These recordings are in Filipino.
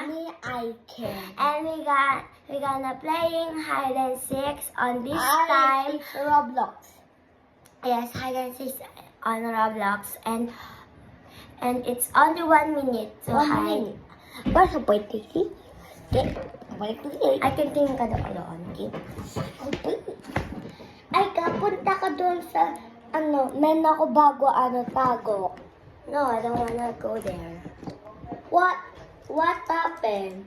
Me, I can. And we're gonna playing hide and seek on this time. Roblox. Yes, hide and seek on Roblox, and it's only 1 minute to 1 hide. minute. What's the point, Titi? Okay. I can tingin ka doon. Okay? Ay, kapunta ka doon sa, men ako bago, tago. No, I don't wanna go there. What happened?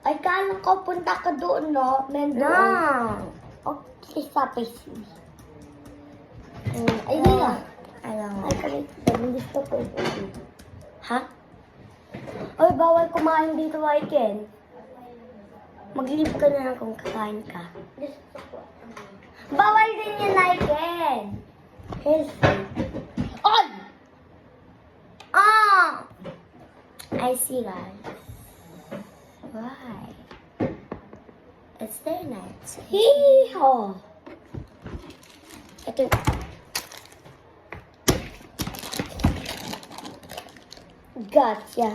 Ay, kala ko punta ka doon, no? Men No. doon. Okay, sa PC. Ay, di na. I don't Ay, want. hindi ko po ito. Ha? Ay, bawal kumain dito, Ken. Mag-leave ka na lang kung kakain ka. Bawal din yun, Ken. Yes. On! Ah! I see, guys. Why? It's their night. Hee-haw. Ito. Gotcha.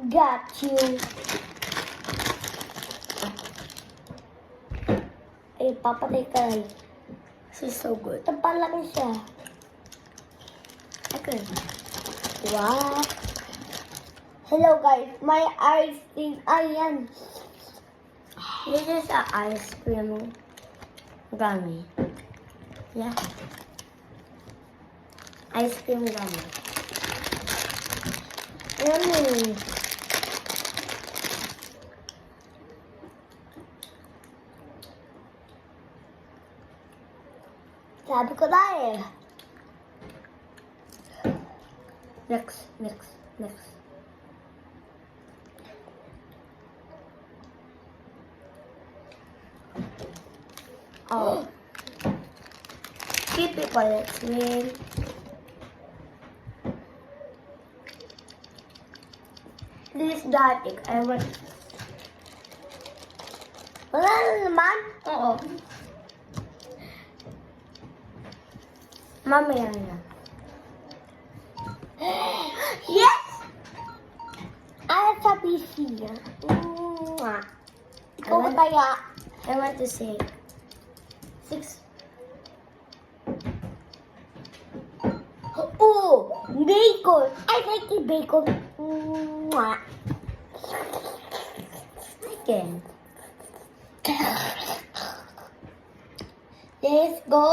Got you. Ay, papatay ka rin. This is so good. Ito pa lang siya. I could. What? Hello guys, my ice cream. Ayan. This is an ice cream gummy. Yeah. Ice cream gummy. Yummy. Sabi ko na eh. Next. Oh. Keep it while it's real. This is Datic. I want. Wala na naman. Oo. Mamaya na. Yes! Ay, sa PC niya. Ikaw I want- kaya. I want to say 6. Oh, bacon. I like the bacon. Mwah. Again. Let's go. Let's go.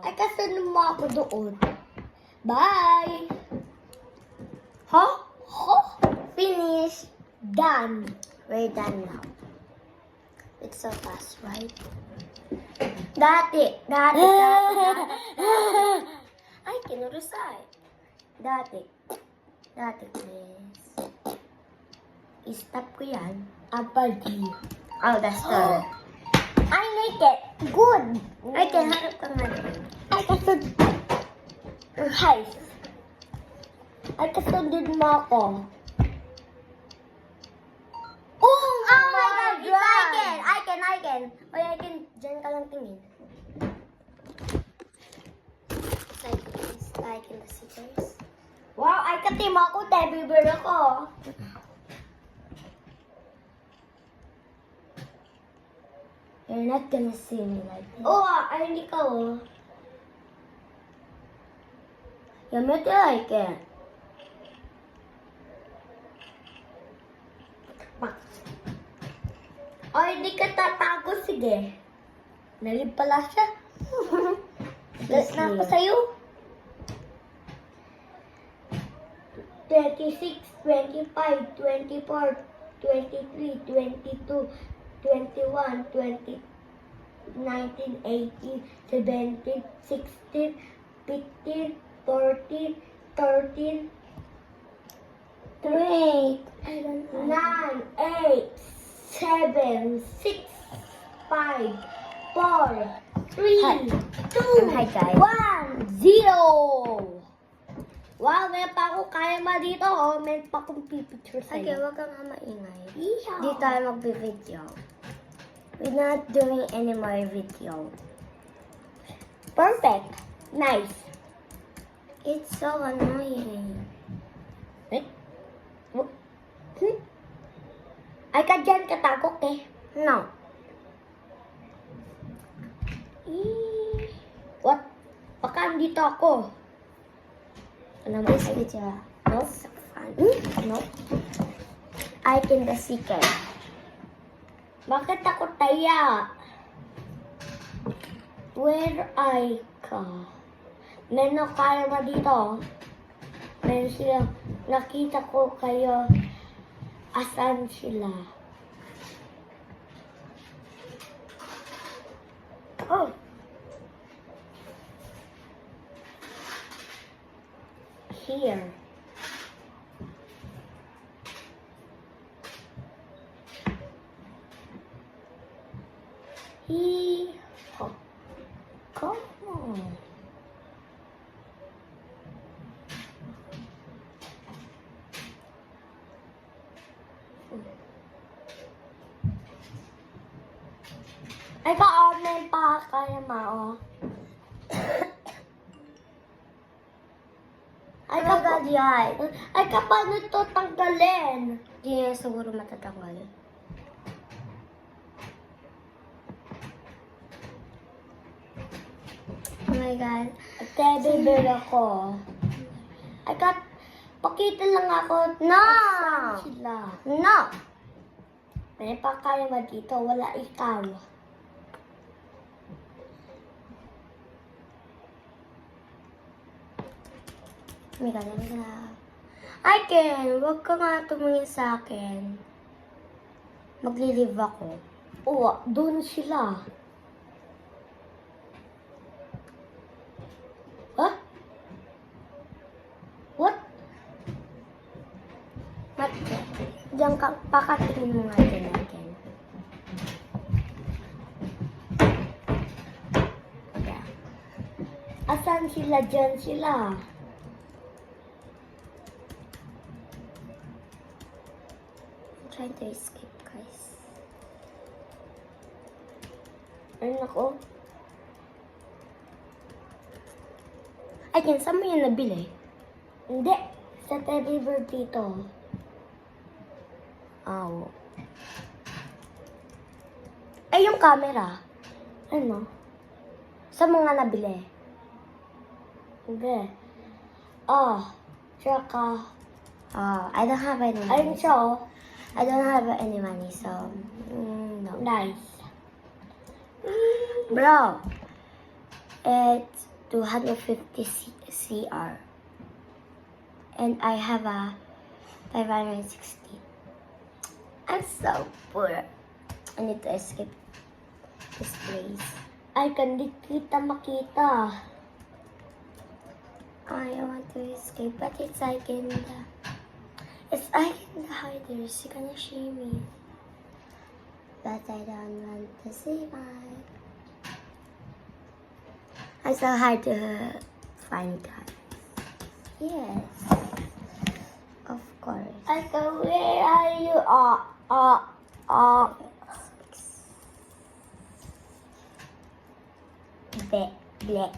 Ay, kasunod mo ako doon. Bye. Huh? Huh? Finish. Done. We're done now. It's so fast, right? Dati. I can recite. Dati, please. I-stop ko yan. Apple tea. Oh, that's the... I like it. Good. Ay, kaya harap ka nga doon. Ay, kasunod. Hi. Ay, kasunod mo ako. Oh my God! I can. Oy, I can. Diyan ka lang tingin. Like in the scissors. Wow, ay katim ako. Teddy bear ako. You're not gonna see me like this. Oo, ay hindi ka oh. You make it like it. Ay, hindi ka tatago. Sige. Nalib pala siya. Lahat na ako sa'yo. 26, 25, 24, 23, 22, 21, 20, 19, 18, 17, 16, 15, 14, 13, 3, 9, 8, 7, 6, 5, 4, 3, 2, Hi, guys. 1, 0. Wow, may pa ako kaya ma dito. Oh, may pa akong pipicture Okay, sa'yo. wag kang maingay. Ihaw. Di tayo magbi-video. We're not doing any more video. Perfect. Nice. It's so annoying. Ay, ka dyan katakot eh. No. What? Baka andito ako. Ano mo? This video. No? So fun. No? I can the secret. Bakit ako taya? Where I ka? Meron kaya ba dito? Meron sila. Nakita ko kayo. Asan sila? Oh. Here. Oh. Come on. Ay, ka-online pa kaya mao. Ay, Oh my God, yeah. Ay, paano ito tanggalin? Hindi niya siguro matatanggal. Oh my God. Teddy bear ako. Ay, pakita lang ako. No! Asan sila? No! May pa kaya ba dito? Wala ikaw. Oh my God, I can. Huwag ka nga tumingin sa akin. Maglilive ako. Oo, doon sila. Huh? What? Mate, diyan ka, pakatingin mo nga din natin. Yeah. Asan sila? Diyan sila. I'm trying to escape, guys. Ay, nako. Ay, can saan mo yan nabili? Hindi. Sa teddy bear dito. Oh. Ay, yung camera. Ano? Saan mo nga nabili? Hindi. Ah. Tsaka. I don't have any Ayun money. siya, oh. I don't have any money, so no. Nice. Bro, it's 250 CR. And I have a 560. I'm so poor. I need to escape this place. Ay, hindi kita makita. I want to escape, but it's like in the hiders. You're gonna see me. But I don't want to see my. I'm so hard to find, guys. Yes. Of course. Ay, where are you? Black.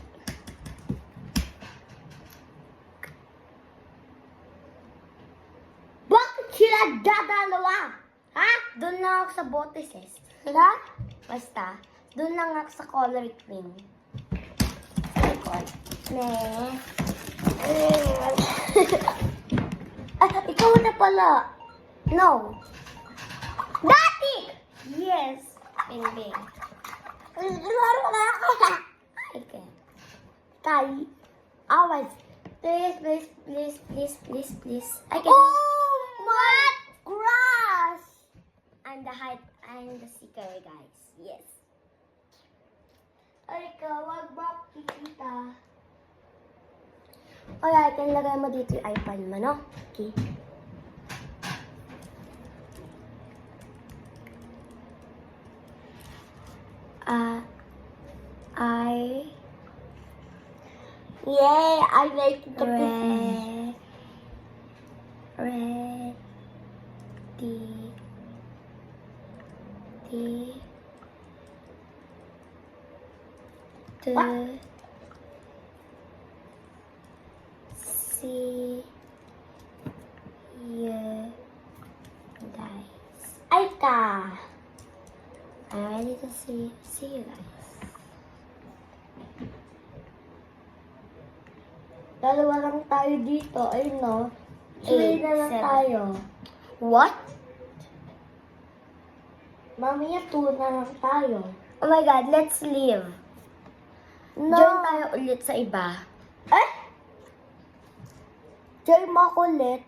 Bakit sila dadalawa? Ha? Doon lang ako sa bote, sis. Ha? Basta, doon lang ako sa color green. Sa likod. Ne. Ay, ikaw na pala. No. Dati! Yes. Bing bing. Laro na ako. Okay. Tay. Awas. Please, please, please, please, please, please. I can. Oh, what? Grass. I'm the seeker, guys. Yes. Ay, ikaw, wag ba kikita? Alright, then lagay mo dito yung iPad mo, no? Okay. Yay, I like the Ready. Ready. To What? see you guys. Ay, See you guys. Dalawa lang tayo dito. Ayun no. Three na lang 7. tayo. What? Mamaya 2 na lang tayo. Oh my God, let's leave. No. Join tayo ulit sa iba. Eh? Join mo ako ulit.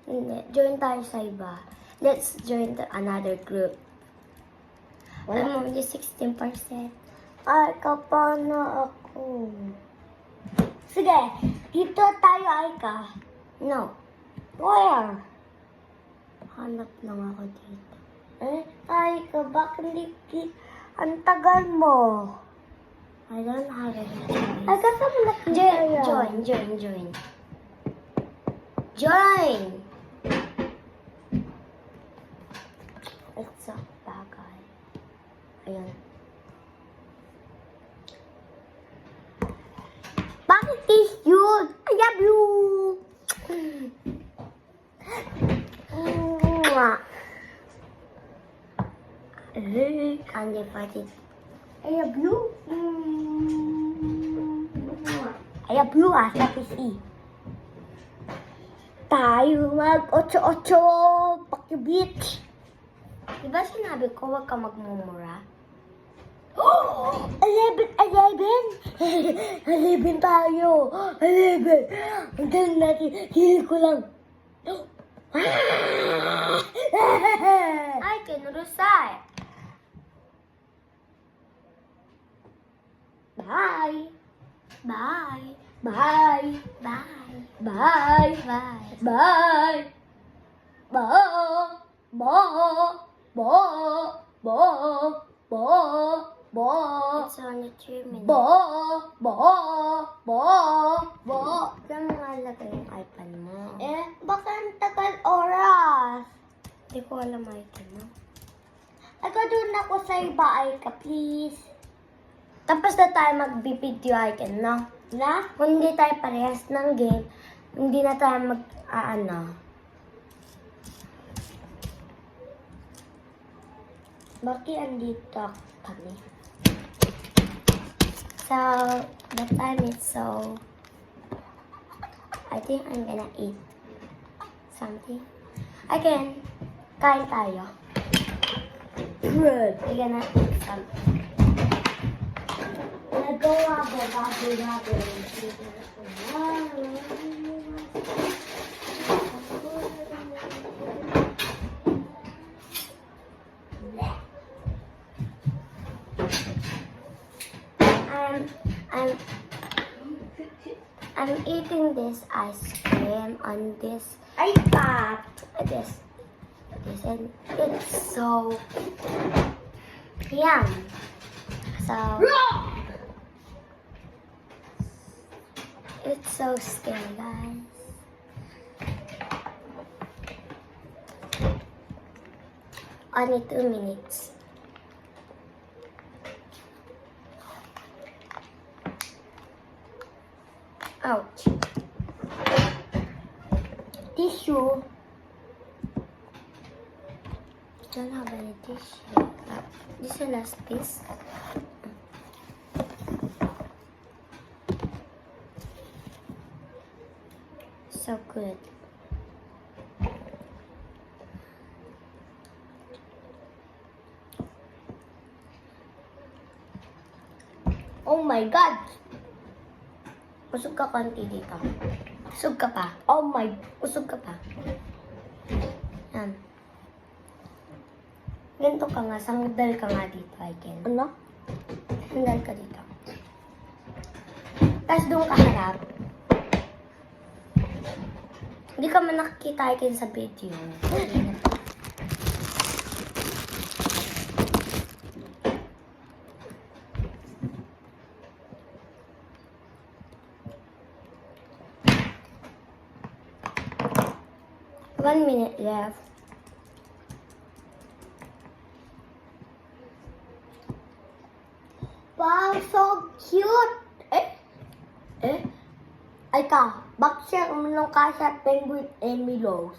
Hindi, join tayo sa iba. Let's join another group. Wala. Alam mo, may 16%. Ay, kapana ako. Sige, dito tayo ay ka. No, Where? hanap lang ako dito. Eh, ay ka, bakit hindi ang tagal mo? I don't have a choice. Ay, kasi mo nakita yan. Join. Join! It's a bagay. Ayan. Bakit is yun? I love you! Mwah. Eh, Candy party. I love you. I love you sa PC. Tayo mag-8-8 Paki-Beach. Diba sinabi ko huwag ka magmumura? 11 tayo. 11. Ang galing natin. Hili ko lang. Ay, kinurusay. Bye. Bye. Bye. Bye. Bye. Bye. Bye. Bo. Bo. Bo. Bo. Bo. Bo. It's only 3 minutes. Bo. Bo. Bo. Bo. Saan mo nalagay yung iPad mo? Eh, baka ang tagal oras. Hindi ko alam item mo. Ako doon ako sa iba ay ka, please. Tapos na tayo mag-video icon, no? Na? Kung hindi tayo parehas ng game, hindi na tayo Bakit andito kami? So, the time is so... I think I'm gonna eat something. Again, kain tayo. Good. We're gonna eat something. Nagawa ko bago. I'm eating this ice cream on this iPad. this and it's so yum. So it's so scary, guys. Only 2 minutes. Ouch. Tissue. Don't have any tissue. This is the last piece. So good. Oh my God. Usog ka konti dito. Usog ka pa. Oh my. Usog ka pa. Yan. Ganito ka nga. Sandal ka nga dito, Aiken. Ano? Sandal ka dito. Tapos doon ka harap. Hindi ka man nakikita, Aiken, sa video. One minute left. Wow, so cute. Ay ka, bakit siya umunong ka sa penguin Emilos?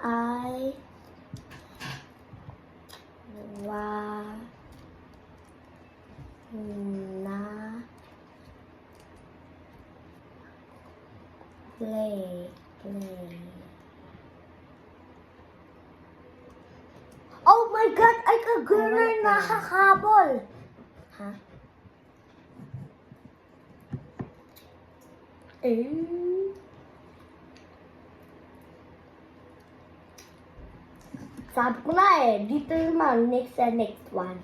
I wanna play. Oh my God! Ay, kagano'n nakakabol! Ha? Sabi ko na eh, dito naman, next one.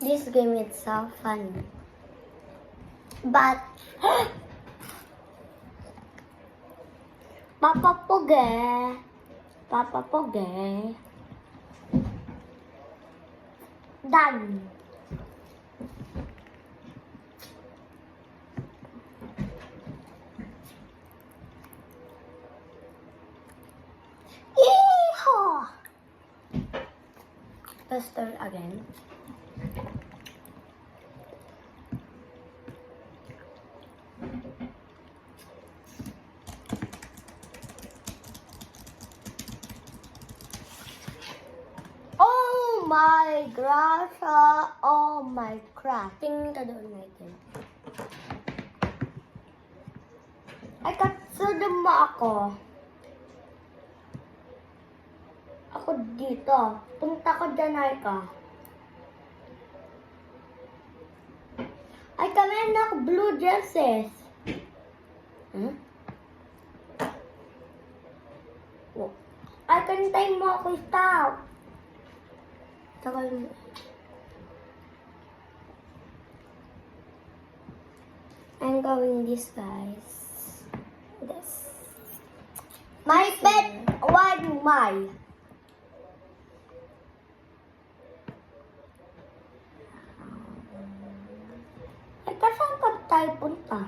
This game is so fun. But Papa Poge. Done. Yeehaw! let's start again. Oh my gosh! Oh my crap! Tingin ka doon natin. Ay, katsudo mo ako. Ako dito. Punta ko dyan, Aika. Ay, kami na blue dresses. Hmm? Ay, kantayin mo ako, stop. Tagal mo. I'm going this, guys. This. My pet, one my. Ay, saan ka tayo punta?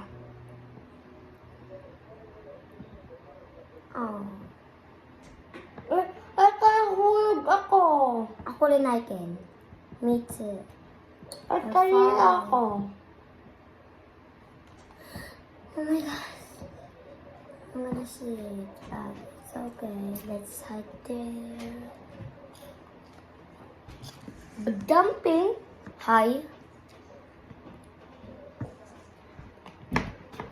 Oh. Ay, kahulog ako. Ako rin natin. Me too. Ay, kanina ako. Oh my gosh. I'm gonna sleep. But it's okay. Let's hide there. Dumping? Hi.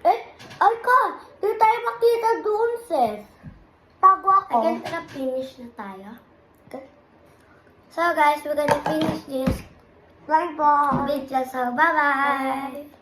Eh, ay ka, di tayo makita doon, sis. Tago ako. Again, finish na tayo. Okay. So guys, we're gonna finish this Bye-bye. video. So bye-bye.